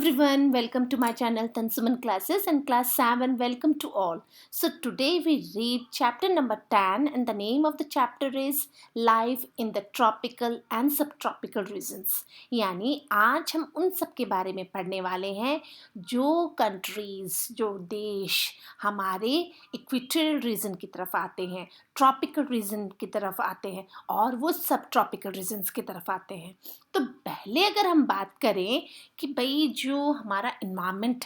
everyone, welcome to my channel Tansuman Classes and class 7. Welcome to all. So today we read chapter number 10 and the name of the chapter is Life in the Tropical and Subtropical Regions. यानी आज हम उन सब के बारे में पढ़ने वाले हैं जो कंट्रीज, जो देश हमारे इक्वेटोरियल रीजन की तरफ आते हैं, ट्रॉपिकल रीजन की तरफ आते हैं और वो सब ट्रॉपिकल रीजन्स की तरफ आते हैं। तो पहले अगर हम बात करें कि भाई जो हमारा इन्वायरमेंट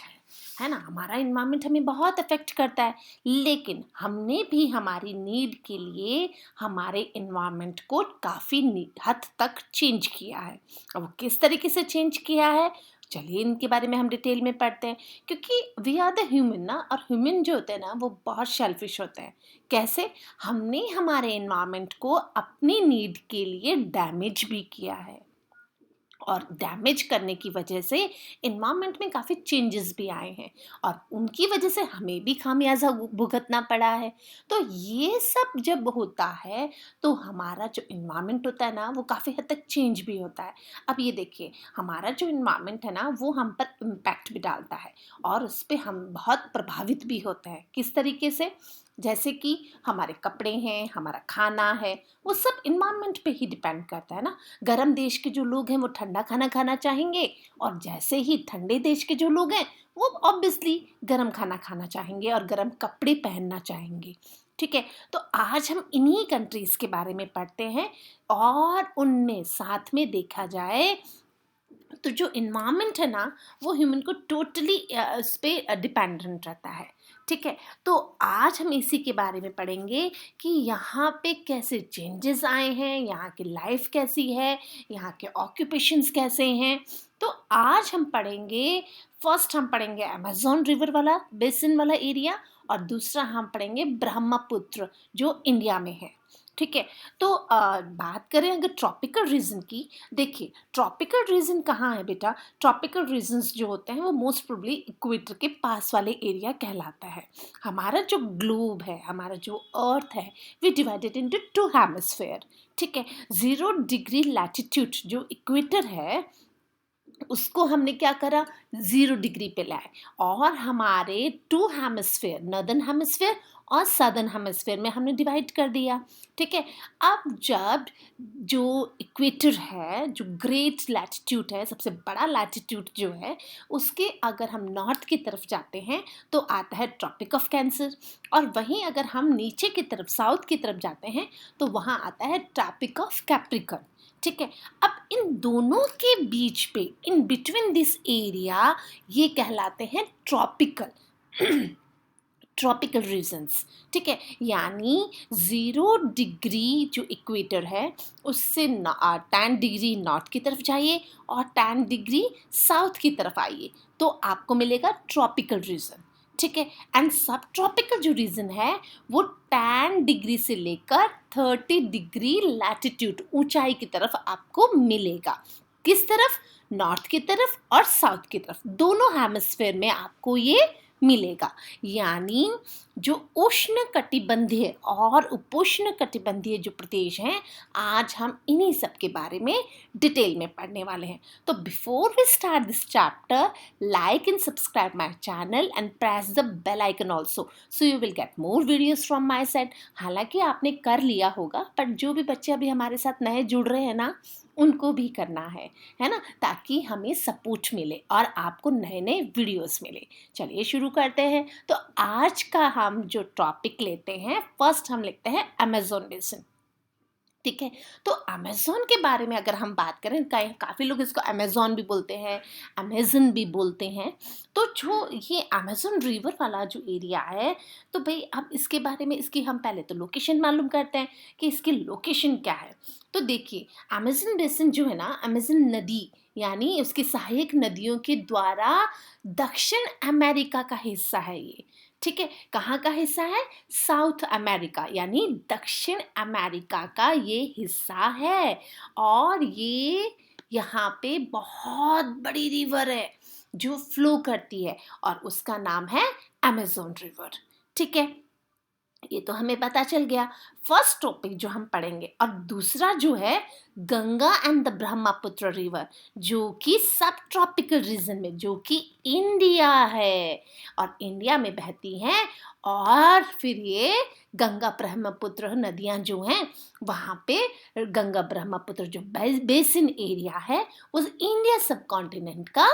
है ना, हमारा इन्वायरमेंट हमें बहुत अफेक्ट करता है, लेकिन हमने भी हमारी नीड के लिए हमारे इन्वायरमेंट को काफ़ी हद तक चेंज किया है। अब वो किस तरीके से चेंज किया है, चलिए इनके बारे में हम डिटेल में पढ़ते हैं। क्योंकि वी आर द ह्यूमन ना, और ह्यूमन जो होते हैं ना वो बहुत शेल्फिश होते हैं। कैसे? हमने हमारे इन्वायरमेंट को अपनी नीड के लिए डैमेज भी किया है और डैमेज करने की वजह से इन्वायरमेंट में काफ़ी चेंजेस भी आए हैं और उनकी वजह से हमें भी खामियाजा भुगतना पड़ा है। तो ये सब जब होता है तो हमारा जो इन्वायरमेंट होता है ना वो काफ़ी हद तक चेंज भी होता है। अब ये देखिए, हमारा जो इन्वायरमेंट है ना वो हम पर इम्पैक्ट भी डालता है और उस पर हम बहुत प्रभावित भी होते हैं। किस तरीके से? जैसे कि हमारे कपड़े हैं, हमारा खाना है, वो सब इन्वायरमेंट पे ही डिपेंड करता है ना। गर्म देश के जो लोग हैं वो ठंडा खाना खाना चाहेंगे और जैसे ही ठंडे देश के जो लोग हैं वो ऑब्वियसली गर्म खाना खाना चाहेंगे और गर्म कपड़े पहनना चाहेंगे। ठीक है, तो आज हम इन्हीं कंट्रीज़ के बारे में पढ़ते हैं और उनमें साथ में देखा जाए तो जो इन्वायरमेंट है ना वो ह्यूमन को टोटली उस पर डिपेंडेंट रहता है। ठीक है, तो आज हम इसी के बारे में पढ़ेंगे कि यहाँ पे कैसे चेंजेस आए हैं, यहाँ की लाइफ कैसी है, यहाँ के ऑक्यूपेशंस कैसे हैं। तो आज हम पढ़ेंगे, फर्स्ट हम पढ़ेंगे अमेज़न रिवर वाला बेसिन वाला एरिया और दूसरा हम पढ़ेंगे ब्रह्मपुत्र जो इंडिया में है। ठीक है, तो बात करें अगर ट्रॉपिकल रीजन की, देखिए ट्रॉपिकल रीजन कहाँ है बेटा? ट्रॉपिकल रीजन्स जो होते हैं वो मोस्ट प्रोबेबली इक्वेटर के पास वाले एरिया कहलाता है। हमारा जो ग्लोब है, हमारा जो अर्थ है, we divided into two hemisphere. ठीक है, 0 डिग्री लैटिट्यूड जो इक्वेटर है उसको हमने क्या करा, 0 डिग्री पे लाए और हमारे 2 हेमिस्फेयर, नॉर्दर्न हेमिस्फेयर और सदर्न हेमिस्फेयर में हमने डिवाइड कर दिया। ठीक है, अब जब जो इक्वेटर है, जो ग्रेट लैटिट्यूड है, सबसे बड़ा लैटिट्यूड जो है, उसके अगर हम नॉर्थ की तरफ जाते हैं तो आता है ट्रॉपिक ऑफ कैंसर और वहीं अगर हम नीचे की तरफ साउथ की तरफ जाते हैं तो वहाँ आता है ट्रॉपिक ऑफ कैप्रिकॉर्न। ठीक है, अब इन दोनों के बीच पे, इन बिटवीन दिस एरिया, ये कहलाते हैं ट्रॉपिकल ट्रॉपिकल रीजन्स। ठीक है, यानी 0 डिग्री जो इक्वेटर है उससे 10 डिग्री नॉर्थ की तरफ जाइए और 10 डिग्री साउथ की तरफ आइए तो आपको मिलेगा ट्रॉपिकल रीजन। ठीक है, एंड सब ट्रॉपिकल जो रीजन है वो 10 डिग्री से लेकर 30 डिग्री लैटिट्यूड ऊंचाई की तरफ आपको मिलेगा। किस तरफ? नॉर्थ की तरफ और साउथ की तरफ, दोनों हेमिस्फेयर में आपको ये मिलेगा। यानी जो उष्ण कटिबंधीय और उपोष्ण कटिबंधीय जो प्रदेश हैं, आज हम इन्हीं सब के बारे में डिटेल में पढ़ने वाले हैं। तो before we start this chapter, like and subscribe my channel and press the bell icon also so you will get more videos from my side. हालांकि आपने कर लिया होगा, पर जो भी बच्चे अभी हमारे साथ नए जुड़ रहे हैं ना, उनको भी करना है ना, ताकि हमें सपोर्ट मिले और आपको नए नए वीडियोस मिले। चलिए शुरू करते हैं। तो आज का हम जो टॉपिक लेते हैं, फर्स्ट हम लिखते हैं अमेज़न बेसिन। ठीक है, तो अमेज़न के बारे में अगर हम बात करें, काफ़ी लोग इसको अमेज़न भी बोलते हैं, अमेज़न भी बोलते हैं। तो जो ये अमेज़न रिवर वाला जो एरिया है, तो भाई अब इसके बारे में, इसकी हम पहले तो लोकेशन मालूम करते हैं कि इसकी लोकेशन क्या है। तो देखिए, अमेज़न बेसिन जो है ना, अमेज़न नदी यानी उसकी सहायक नदियों के द्वारा दक्षिण अमेरिका का हिस्सा है ये। ठीक है, कहाँ का हिस्सा है? साउथ अमेरिका यानी दक्षिण अमेरिका का ये हिस्सा है और ये यहाँ पे बहुत बड़ी रिवर है जो फ्लो करती है और उसका नाम है अमेज़न रिवर। ठीक है, ये तो हमें पता चल गया। फर्स्ट टॉपिक जो हम पढ़ेंगे, और दूसरा जो है Ganga and the Brahmaputra river, जो कि सब ट्रॉपिकल रीजन में, जो कि इंडिया है और इंडिया में बहती हैं। और फिर ये गंगा ब्रह्मपुत्र नदियां जो हैं वहाँ पे, गंगा ब्रह्मपुत्र जो बेसिन एरिया है उस इंडिया सब कॉन्टिनेंट का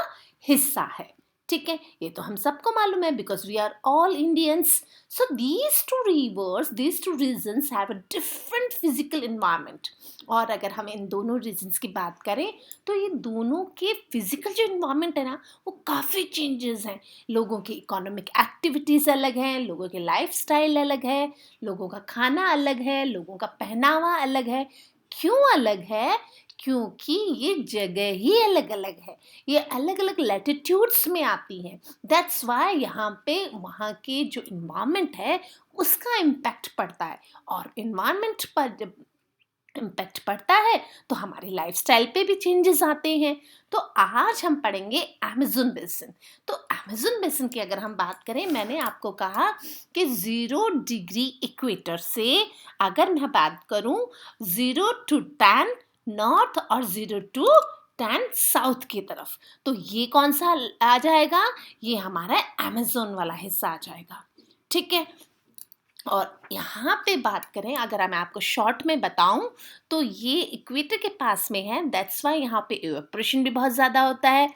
हिस्सा है। ठीक है, ये तो हम सबको मालूम है, because we are all Indians. So these two rivers, these two regions have a different physical environment. और अगर हम इन दोनों रीजन्स की बात करें तो ये दोनों के फिजिकल जो इन्वायरमेंट है ना वो काफ़ी चेंजेस हैं। लोगों की इकोनॉमिक एक्टिविटीज़ अलग हैं, लोगों के लाइफस्टाइल अलग है, लोगों का खाना अलग है, लोगों का पहनावा अलग है। क्यों अलग है? क्योंकि ये जगह ही अलग अलग है, ये अलग अलग लैटिट्यूड्स में आती हैं। दैट्स वाई यहाँ पे वहाँ के जो इन्वायरमेंट है उसका इम्पैक्ट पड़ता है, और इन्वायरमेंट पर जब इम्पैक्ट पड़ता है तो हमारी लाइफस्टाइल पे भी चेंजेस आते हैं। तो आज हम पढ़ेंगे अमेज़न बेसिन। तो अमेज़न बेसिन की अगर हम बात करें, मैंने आपको कहा कि 0 डिग्री इक्वेटर से अगर मैं बात करूं 0 to 10 नॉर्थ और 0 to 10 साउथ की तरफ, तो ये कौन सा आ जाएगा? ये हमारा अमेज़न वाला हिस्सा आ जाएगा। ठीक है, और यहाँ पे बात करें, अगर मैं आपको शॉर्ट में बताऊं तो ये इक्वेटर के पास में है। दैट्स वाई यहाँ पे इवेपोरेशन भी बहुत ज़्यादा होता है,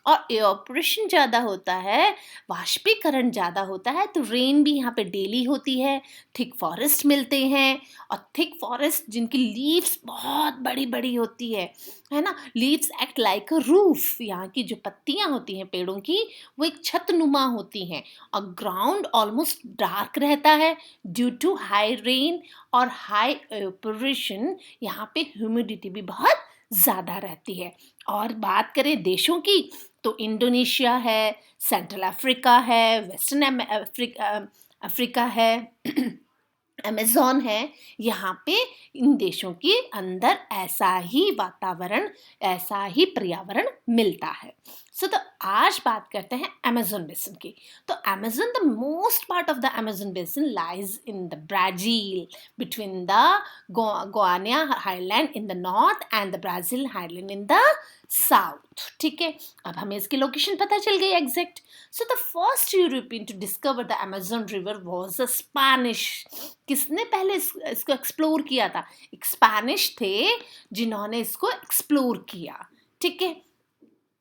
और इवेपोरेशन ज़्यादा होता है, वाष्पीकरण ज़्यादा होता है, तो रेन भी यहाँ पे डेली होती है। थिक फॉरेस्ट मिलते हैं, और थिक फॉरेस्ट जिनकी लीव्स बहुत बड़ी बड़ी होती है ना। Leaves act like a roof. यहाँ की जो पत्तियाँ होती हैं पेड़ों की वो एक छतनुमा होती हैं, और ग्राउंड ऑलमोस्ट डार्क रहता है ड्यू टू हाई रेन और हाई इवेपोरेशन। यहाँ पे ह्यूमिडिटी भी बहुत ज़्यादा रहती है। और बात करें देशों की तो इंडोनेशिया है, सेंट्रल अफ्रीका है, वेस्टर्न अफ्रीका है, अमेज़न है। यहाँ पे इन देशों के अंदर ऐसा ही वातावरण, ऐसा ही पर्यावरण मिलता है। सो तो आज बात करते हैं अमेज़न बेसिन की। तो Amazon, the most part of the Amazon basin lies in the Brazil, between the Guiana highland in the north and the Brazil highland in the south. ठीक है, अब हमें इसकी लोकेशन पता चल गई exact. So the first European to discover the Amazon river was a Spanish. किसने पहले इसको एक्सप्लोर किया था? एक स्पेनिश थे जिन्होंने इसको एक्सप्लोर किया। ठीक है,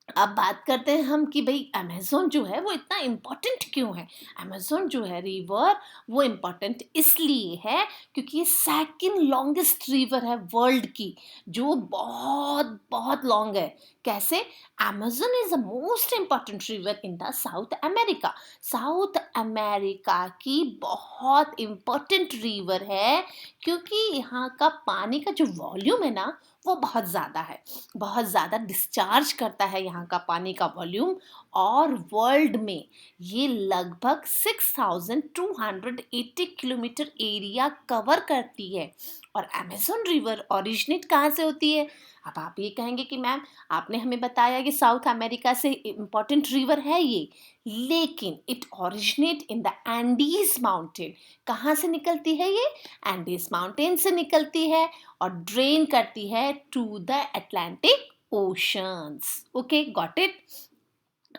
अब बात करते हैं हम कि भाई अमेज़न जो है वो इतना इम्पोर्टेंट क्यों है। अमेज़न जो है रिवर वो इम्पोर्टेंट इसलिए है क्योंकि ये सेकंड लॉन्गेस्ट रिवर है वर्ल्ड की, जो बहुत बहुत लॉन्ग है। कैसे? Amazon is the most important river in the South America. South America की बहुत इम्पोर्टेंट रिवर है, क्योंकि यहाँ का पानी का जो वॉल्यूम है ना वो बहुत ज़्यादा है, बहुत ज़्यादा डिस्चार्ज करता है यहाँ का पानी का वॉल्यूम। और वर्ल्ड में ये लगभग 6280 किलोमीटर एरिया कवर करती है। और अमेज़न रिवर ओरिजिनेट कहाँ से होती है? अब आप ये कहेंगे कि मैम आपने हमें बताया कि साउथ अमेरिका से इम्पोर्टेंट रिवर है ये, लेकिन it originate in the Andes mountain. कहाँ से निकलती है ये? एंडीज माउंटेन से निकलती है और ड्रेन करती है to the Atlantic oceans. Okay, got it.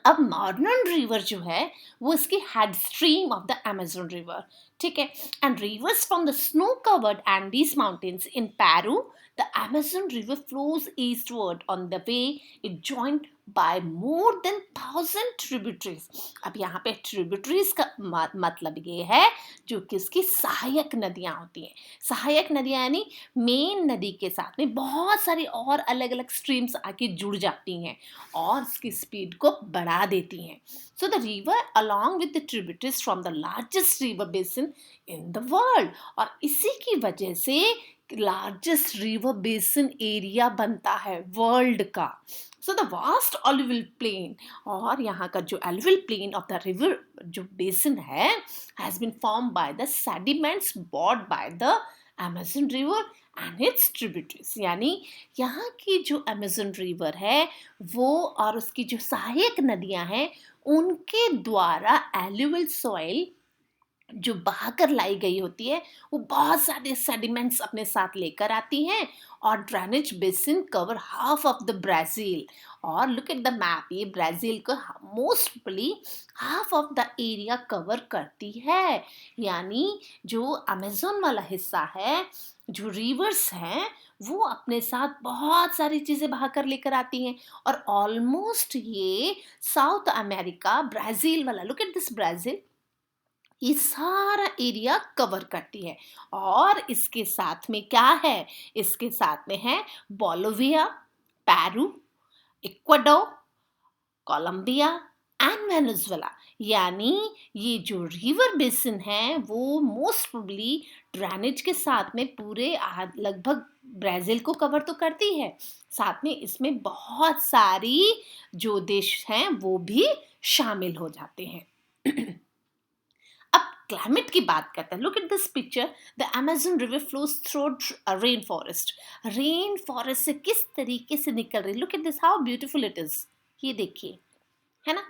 अब मॉर्नन रिवर जो है वो इसकी head stream of the Amazon river. ठीक है, and rivers from the snow covered Andes mountains in Peru, the Amazon river flows eastward on the way it joined by more than 1,000 tributaries। अब यहाँ पे tributaries का मतलब ये है जो कि इसकी सहायक नदियाँ होती हैं। सहायक नदियाँ यानी मेन नदी के साथ में बहुत सारी और अलग अलग स्ट्रीम्स आके जुड़ जाती हैं और इसकी स्पीड को बढ़ा देती हैं। So the river along with the tributaries from the largest river basin in the world, और इसी की वजह से लार्जेस्ट रिवर बेसिन एरिया बनता है वर्ल्ड का। So the vast alluvial plain, और यहाँ का जो alluvial plain of the river जो बेसिन है has been form by the sediments brought by the Amazon river and its tributaries. यानी यहाँ की जो अमेज़न रिवर है वो और उसकी जो सहायक नदियाँ हैं उनके द्वारा एलुवियल सॉइल जो बहाकर लाई गई होती है वो बहुत सारे सेडिमेंट्स अपने साथ लेकर आती हैं और drainage basin cover half of the Brazil. और लुक एट द मैप, ये ब्राज़ील को mostly half of the area cover करती है। यानी जो अमेज़न वाला हिस्सा है, जो रिवर्स हैं, वो अपने साथ बहुत सारी चीज़ें बहाकर लेकर आती हैं। और ऑलमोस्ट ये साउथ अमेरिका ब्राज़ील वाला, लुक एट दिस ब्राज़ील, ये सारा एरिया कवर करती है। और इसके साथ में क्या है, इसके साथ में है Bolivia, Peru, Ecuador, Colombia and Venezuela. यानी ये जो रिवर बेसिन है वो मोस्ट प्रोबेबली ड्रेनेज के साथ में पूरे लगभग ब्राज़ील को कवर तो करती है, साथ में इसमें बहुत सारी जो देश हैं वो भी शामिल हो जाते हैं। अब क्लाइमेट की बात करते हैं। Look at this picture, the Amazon river flows through rain forest. Rain forest से किस तरीके से निकल रही, look at this how beautiful it is. ये देखिए, है ना।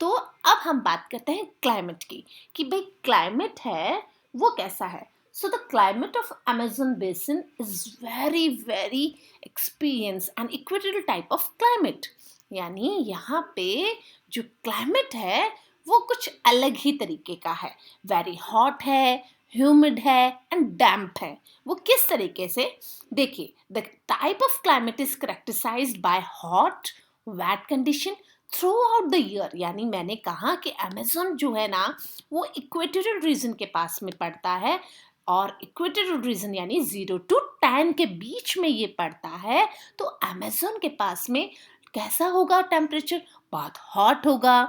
तो अब हम बात करते हैं क्लाइमेट की, कि भाई क्लाइमेट है वो कैसा है। So the climate of Amazon basin is very very experience and equatorial type of climate. यानी यहाँ पे जो क्लाइमेट है वो कुछ अलग ही तरीके का है। वेरी हॉट है, ह्यूमिड है एंड डैम्प है। वो किस तरीके से, देखिए, the type of climate is characterised by hot wet condition through out the year. यानी मैंने कहा कि अमेज़न जो है ना वो इक्वेटोरियल रीजन के पास में पड़ता है, और इक्वेटोरियल रीजन यानी 0 to 10 के बीच में ये पड़ता है। तो अमेज़न के पास में कैसा होगा टेम्परेचर, बहुत हॉट होगा,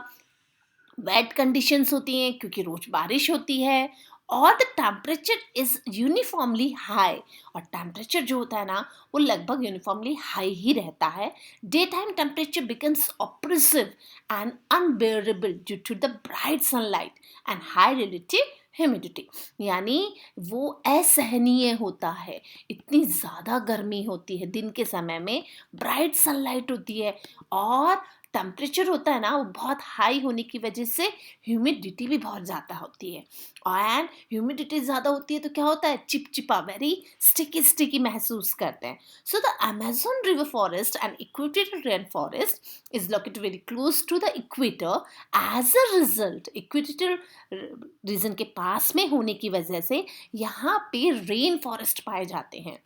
वेट कंडीशंस होती हैं क्योंकि रोज बारिश होती है, और the temperature is uniformly high. और टेम्परेचर जो होता है ना वो लगभग यूनिफॉर्मली हाई ही रहता है। Day time temperature becomes oppressive and unbearable due to the bright sunlight and high relative humidity. यानी वो असहनीय होता है, इतनी ज़्यादा गर्मी होती है दिन के समय में, ब्राइट सनलाइट होती है, और टेम्परेचर होता है ना वो बहुत हाई होने की वजह से ह्यूमिडिटी भी बहुत ज़्यादा होती है। एंड ह्यूमिडिटी ज़्यादा होती है तो क्या होता है, चिपचिपा, वेरी स्टिकी स्टिकी महसूस करते हैं। So the Amazon river forest and equatorial rain forest is located very close to the equator. As a result, equatorial region के पास में होने की वजह से यहाँ पे रेन फॉरेस्ट पाए जाते हैं।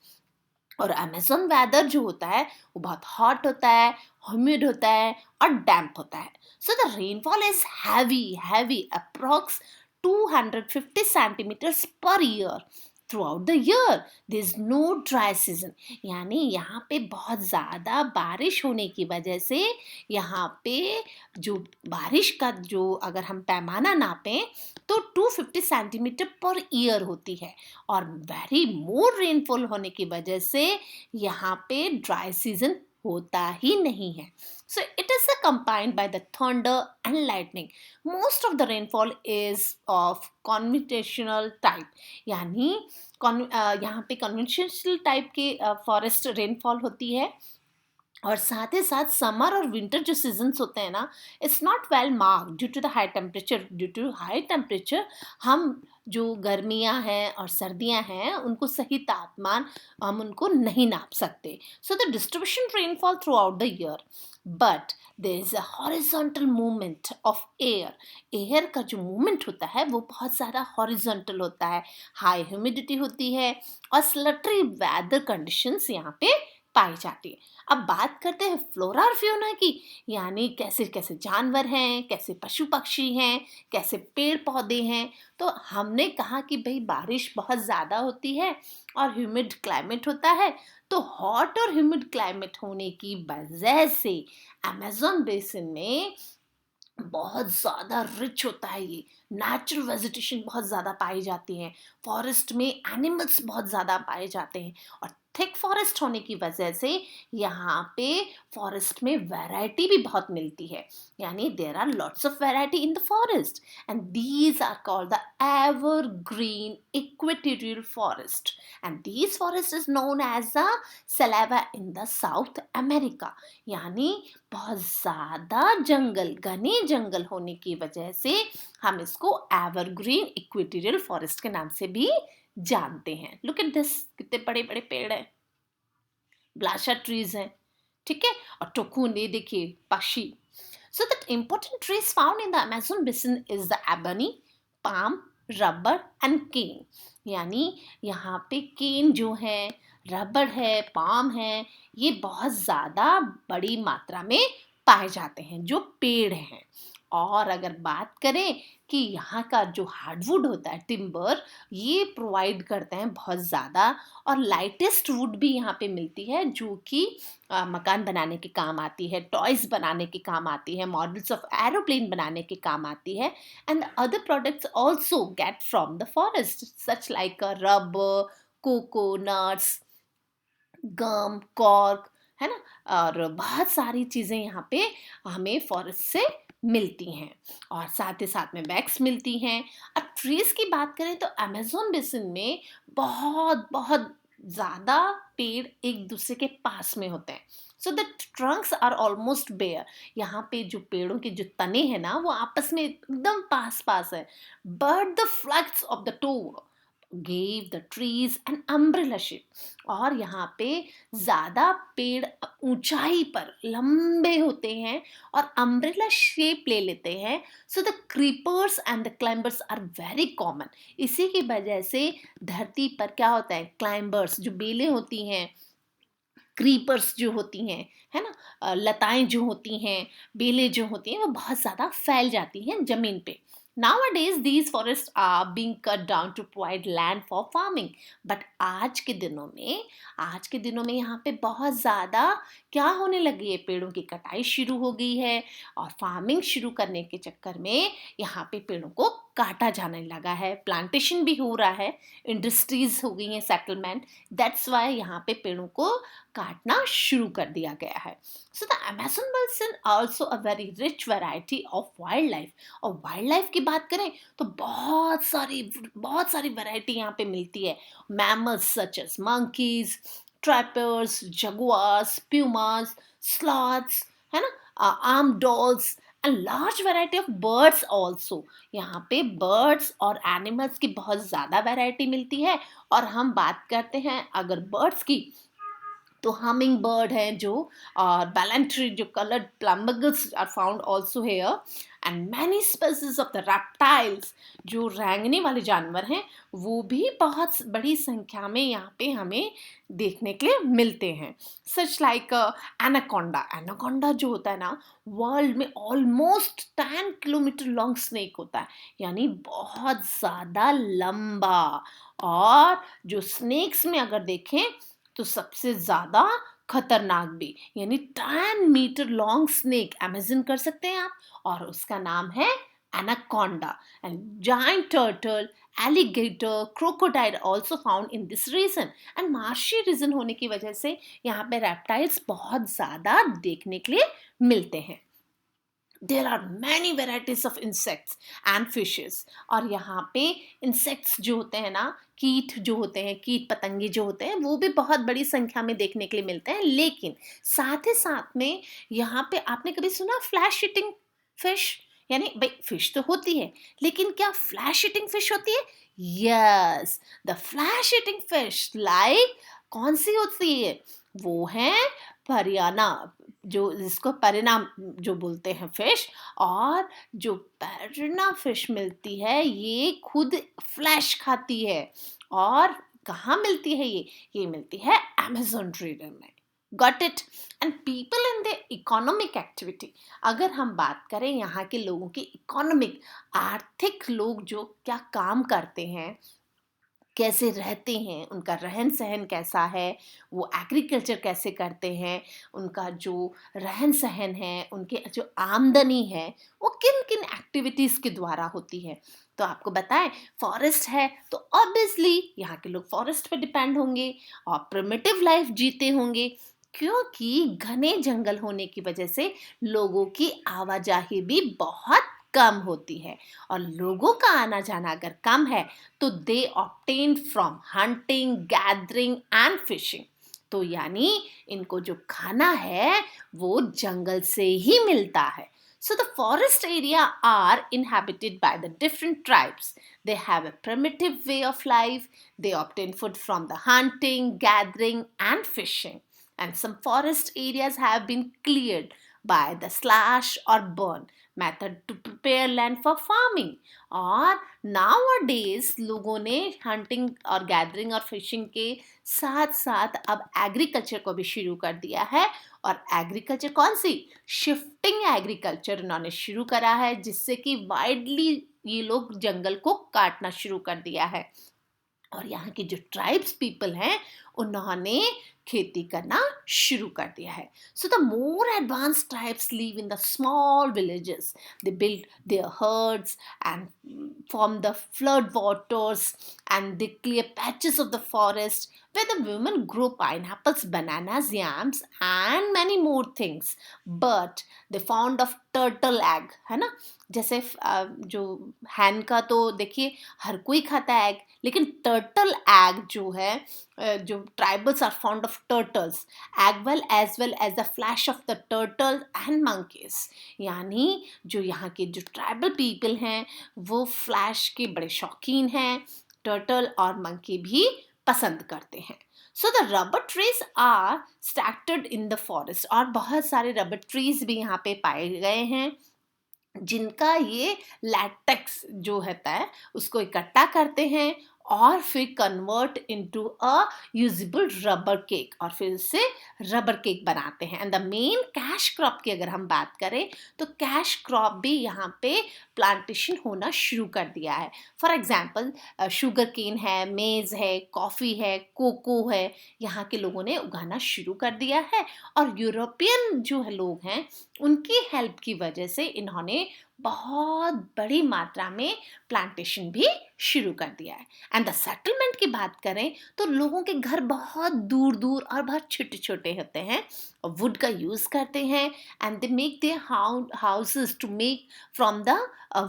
और अमेज़न वेदर जो होता है वो बहुत हॉट होता है, ह्यूमिड होता है और डैम्प होता है। So the rainfall is heavy approx 250 centimetres per year throughout the year. There is no dry season. यानी यहाँ पे बहुत ज़्यादा बारिश होने की वजह से यहाँ पे जो बारिश का जो अगर हम पैमाना नापें तो 250 सेंटीमीटर पर ईयर होती है। और वेरी मोर रेनफॉल होने की वजह से यहाँ पे ड्राई सीजन होता ही नहीं है। So it is accompanied by the thunder and lightning. Most of the rainfall is of conventional type. यानी यहाँ पे कन्वेंशनल टाइप के फॉरेस्ट रेनफॉल होती है। और साथ ही साथ समर और विंटर जो सीजन्स होते हैं ना, it's not well mark due to the high temperature. Due to high temperature हम जो गर्मियां हैं और सर्दियां हैं उनको सही तापमान हम उनको नहीं नाप सकते। So the distribution rainfall throughout the year, but there is a horizontal movement of air. Air का जो मूवमेंट होता है वो बहुत ज़्यादा हॉरिजॉन्टल होता है, हाई ह्यूमिडिटी होती है और स्लटरी वेदर कंडीशंस यहाँ पे पाई जाती है। अब बात करते हैं फ्लोरा और फ्योना की, यानी कैसे कैसे जानवर हैं, कैसे पशु पक्षी हैं, कैसे पेड़ पौधे हैं। तो हमने कहा कि भाई बारिश बहुत ज़्यादा होती है और ह्यूमिड क्लाइमेट होता है। तो हॉट और ह्यूमिड क्लाइमेट होने की वजह से अमेज़न बेसिन में बहुत ज़्यादा रिच होता है ये, नेचुरल वेजिटेशन बहुत ज़्यादा पाई जाती हैं, फॉरेस्ट में एनिमल्स बहुत ज़्यादा पाए जाते हैं, और थिक फॉरेस्ट होने की वजह से यहाँ पे फॉरेस्ट में वैरायटी भी बहुत मिलती है, यानी there are lots of variety in the forest and these are called the evergreen equatorial forest and these forest is known as the selva in the South America. यानी बहुत ज़्यादा जंगल, घने जंगल होने की वजह से हम इसको एवरग्रीन इक्वेटोरियल फॉरेस्ट के नाम से भी जानते हैं। लुक एट दिस, कितने बड़े बड़े पेड़ हैं, ब्लाशा ट्रीज हैं, ठीक है, और टोकुने देखिए पक्षी। So that important trees found in the Amazon basin is the ebony, palm, rubber and cane। यानी यहाँ पे केन जो है, रबर है, पाम है, ये बहुत ज़्यादा बड़ी मात्रा में पाए जाते हैं जो पेड़ हैं। और अगर बात करें कि यहाँ का जो हार्डवुड होता है, टिम्बर, ये प्रोवाइड करते हैं बहुत ज़्यादा, और लाइटेस्ट वुड भी यहाँ पे मिलती है जो कि मकान बनाने के काम आती है, टॉयज बनाने के काम आती है, मॉडल्स ऑफ एरोप्लेन बनाने के काम आती है। And other products also get from the forest such like rubber, cocoa nuts, gum, cork, है ना, और बहुत सारी चीज़ें यहाँ पे हमें फॉरेस्ट से मिलती हैं, और साथ ही साथ में बैग्स मिलती हैं। अब ट्रीज की बात करें तो अमेज़न बेसिन में बहुत बहुत ज़्यादा पेड़ एक दूसरे के पास में होते हैं। So the trunks are almost bare. यहाँ पे जो पेड़ों के जो तने हैं ना, वो आपस में एकदम पास पास है। But the flags of the tall gave the trees an umbrella shape। और यहाँ पे ज़्यादा पेड़ ऊंचाई पर लंबे होते हैं और अम्ब्रेला शेप ले लेते हैं। So the creepers and the climbers are very common. इसी की वजह से धरती पर क्या होता है, क्लाइंबर्स जो बेलें होती हैं, क्रीपर्स जो होती हैं, है ना, लताएं जो होती हैं, बेलें जो होती हैं, वो बहुत ज़्यादा फैल जाती हैं ज़मीन पे। Nowadays these forests are being cut down to provide land for farming। but आज के दिनों में यहाँ पे बहुत ज़्यादा क्या होने लगी है, पेड़ों की कटाई शुरू हो गई है, और फार्मिंग शुरू करने के चक्कर में यहाँ पे पेड़ों को काटा जाने लगा है, प्लांटेशन भी हो रहा है, इंडस्ट्रीज हो गई हैं, सेटलमेंट। दैट्स वाई यहाँ पे पेड़ों को काटना शुरू कर दिया गया है। So the Amazon basin also a very rich variety of wild life. और वाइल्ड लाइफ की बात करें तो बहुत सारी वैरायटी यहाँ पे मिलती है। Mammals such as monkeys, trappers, jaguars, pumas, sloths, है ना, armed dogs and large variety of birds also। यहाँ पे birds और animals की बहुत ज़्यादा वैरायटी मिलती है। और हम बात करते हैं अगर birds की, तो हमिंग बर्ड हैं जो, और बैलेंट्री जो coloured plumbagos are found also here, and many species of the reptiles, जो रेंगने वाले जानवर हैं वो भी बहुत बड़ी संख्या में यहाँ पे हमें देखने के लिए मिलते हैं। Such like anaconda. एनाकोंडा जो होता है ना, वर्ल्ड में ऑलमोस्ट 10 किलोमीटर लॉन्ग स्नेक होता है, यानी बहुत ज़्यादा लंबा। और जो स्नेक्स में अगर देखें तो सबसे ज़्यादा खतरनाक भी, यानी 10 मीटर लॉन्ग स्नेक इमेजिन कर सकते हैं आप, और उसका नाम है anaconda. And giant turtle, alligator, crocodile also found in this region. And marshy region होने की वजह से यहाँ पे रेप्टाइल्स बहुत ज़्यादा देखने के लिए मिलते हैं। There are many varieties of insects and fishes. और यहाँ पे इंसेक्ट्स जो होते हैं ना, कीट जो होते हैं, कीट पतंगे जो होते हैं, वो भी बहुत बड़ी संख्या में देखने के लिए मिलते हैं। लेकिन साथ ही साथ में यहाँ पे आपने कभी सुना फ्लैश ईटिंग फिश? यानी भाई फिश तो होती है, लेकिन क्या फ्लैश ईटिंग फिश होती है? Yes, the flesh eating fish like कौन सी होती है? वो है परियाना, जो जिसको परिणाम जो बोलते हैं फिश। और जो पैरना फिश मिलती है ये खुद फ्लैश खाती है। और कहाँ मिलती है ये मिलती है अमेज़न रीजन में। Got it? And people in the economic activity. अगर हम बात करें यहाँ के लोगों की इकोनॉमिक, आर्थिक लोग जो क्या काम करते हैं, कैसे रहते हैं, उनका रहन-सहन कैसा है, वो एग्रीकल्चर कैसे करते हैं, उनका जो रहन-सहन है, उनके जो आमदनी है, वो किन-किन एक्टिविटीज़ के द्वारा होती है। तो आपको बताएँ, फॉरेस्ट है तो ऑब्वियसली यहाँ के लोग फॉरेस्ट पे डिपेंड होंगे और प्रिमिटिव लाइफ जीते होंगे, क्योंकि घने जंगल होने की वजह से लोगों की आवाजाही भी बहुत कम होती है, और लोगों का आना-जाना अगर कम है तो they obtain from hunting, gathering and fishing. तो यानी इनको जो खाना है वो जंगल से ही मिलता है। So the forest area are inhabited by the different tribes. They have a primitive way of life. They obtain food from the hunting, gathering and fishing. And some forest areas have been cleared by the slash or burn method to prepare land for farming. और nowadays लोगों ने hunting और gathering और fishing के साथ साथ अब agriculture को भी शुरू कर दिया है। और एग्रीकल्चर कौन सी? शिफ्टिंग एग्रीकल्चर इन्होंने शुरू करा है, जिससे कि वाइडली ये लोग जंगल को काटना शुरू कर दिया है। और यहाँ की जो ट्राइब्स पीपल हैं उन्होंने खेती करना शुरू कर दिया है। So the more advance tribes live in the small villages, they build their hertz and from the flood waters, and they clear patches of the forest where the women grow pineapples, bananas, yams and many more things. But they found of turtle egg, है ना? जैसे जो हैन का तो देखिए हर कोई खाता है एग, लेकिन टर्टल एग जो है, जो tribals are fond of turtles well as the flesh of the turtle and monkeys. यानी जो यहाँ के जो ट्राइबल पीपल हैं वो फ्लैश के बड़े शौकीन हैं, टर्टल और मंकी भी पसंद करते हैं। So the rubber trees are scattered in the forest, और बहुत सारे रबर ट्रीज भी यहाँ पे पाए गए हैं जिनका ये लैटेक्स जो होता है उसको इकट्ठा करते हैं और फिर convert into a usable rubber cake, और फिर उससे रबर केक बनाते हैं। And the main cash crop की अगर हम बात करें तो कैश क्रॉप भी यहाँ पे प्लांटेशन होना शुरू कर दिया है। फॉर एग्जांपल शुगर केन है, मेज है, कॉफ़ी है, कोको है, यहाँ के लोगों ने उगाना शुरू कर दिया है। और यूरोपियन जो है लोग हैं उनकी हेल्प की वजह से इन्होंने बहुत बड़ी मात्रा में प्लांटेशन भी शुरू कर दिया है। एंड द सेटलमेंट की बात करें तो लोगों के घर बहुत दूर दूर और बहुत छोटे छोटे होते हैं, वुड का यूज़ करते हैं, and they make their houses to make from the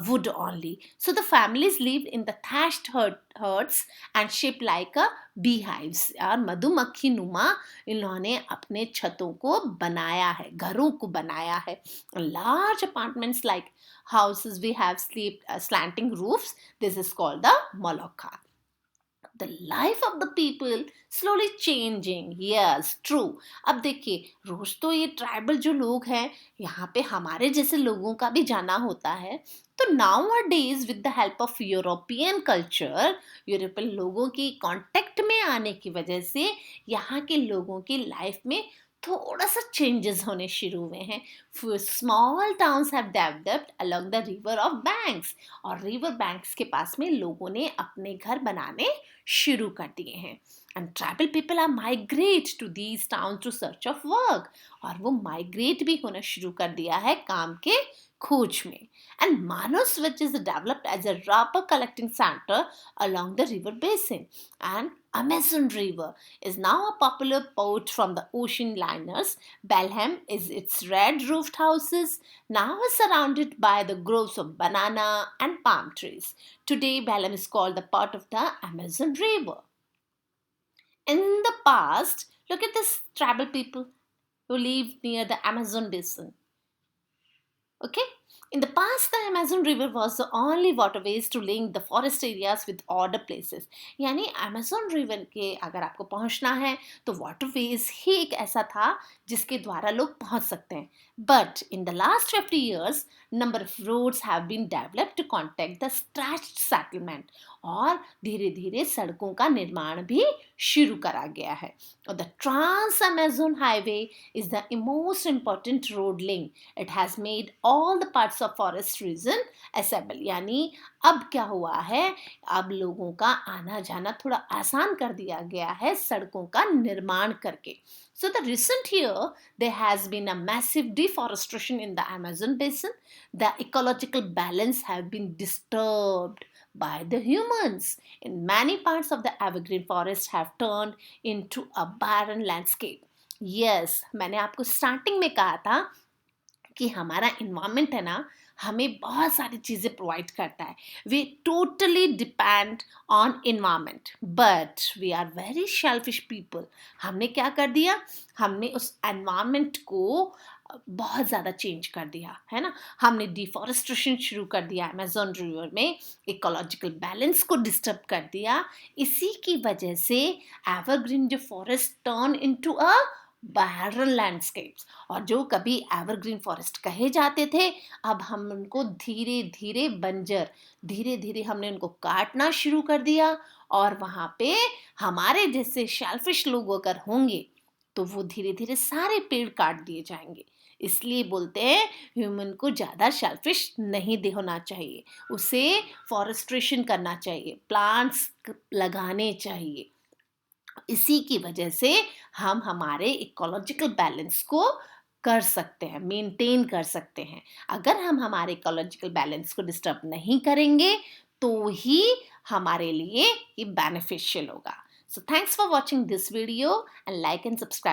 wood only. So the families live in the thatched huts and shaped like a beehives. और मधुमक्खी नुमा इन्होंने अपने छतों को बनाया है, घरों को बनाया है। Large apartments like houses we have slanting roofs. This is called the molokha. The life of the people slowly changing. Yes, true. अब देखिए रोज तो ये ट्राइबल जो लोग हैं यहाँ पे हमारे जैसे लोगों का भी जाना होता है। तो nowadays with the help of European culture, European लोगों की कांटेक्ट में आने की वजह से यहाँ के लोगों की लाइफ में थोड़ा सा चेंजेस होने शुरू हुए हैं। Small towns have developed along the river of banks, और रिवर बैंक्स के पास में लोगों ने अपने घर बनाने शुरू कर दिए हैं। And tribal people are migrate to these town to search of work, और वो माइग्रेट भी होना शुरू कर दिया है काम के खोज में। And Manas which is developed as a rubber collecting center along the river basin, and Amazon River is now a popular port from the ocean liners. Belhem is its red roofed houses, now is surrounded by the groves of banana and palm trees. Today Belhem is called the part of the Amazon River. In the past, look at this tribal people who live near the Amazon basin. Okay, in the past the Amazon River was the only waterways to link the forest areas with other places. यानी Amazon River के अगर आपको पहुंचना है तो waterways ही एक ऐसा था जिसके द्वारा लोग पहुंच सकते हैं। But in the last 50 years, number of roads have been developed to connect the stretched settlement, और धीरे धीरे सड़कों का निर्माण भी शुरू करा गया है। और the trans Amazon highway is the most important road link. It has made all the parts of forest region accessible. यानी अब क्या हुआ है, अब लोगों का आना जाना थोड़ा आसान कर दिया गया है सड़कों का निर्माण करके। So the recent year there has been a massive deforestation in the Amazon basin. The ecological balance have been disturbed by the humans. In many parts of the evergreen forest have turned into a barren landscape. Yes, मैंने आपको starting में कहा था कि हमारा environment है ना, हमें बहुत सारी चीज़ें प्रोवाइड करता है। We totally depend on environment, but we are very selfish people. हमने क्या कर दिया, हमने उस एनवायरमेंट को बहुत ज़्यादा चेंज कर दिया है ना। हमने डिफॉरेस्टेशन शुरू कर दिया अमेजोन रिवर में, इकोलॉजिकल बैलेंस को डिस्टर्ब कर दिया। इसी की वजह से एवरग्रीन जो forest turn into a barren landscapes, और जो कभी एवरग्रीन फॉरेस्ट कहे जाते थे, अब हम उनको धीरे धीरे बंजर, धीरे धीरे हमने उनको काटना शुरू कर दिया। और वहाँ पे हमारे जैसे शेल्फिश लोग अगर होंगे तो वो धीरे धीरे सारे पेड़ काट दिए जाएंगे। इसलिए बोलते हैं ह्यूमन को ज़्यादा शेल्फिश नहीं होना चाहिए, उसे फॉरेस्ट्रेशन करना चाहिए, प्लांट्स लगाने चाहिए। इसी की वजह से हम हमारे इकोलॉजिकल बैलेंस को कर सकते हैं, मेंटेन कर सकते हैं। अगर हम हमारे इकोलॉजिकल बैलेंस को डिस्टर्ब नहीं करेंगे तो ही हमारे लिए ये बेनिफिशियल होगा। So thanks for watching this video and like and subscribe.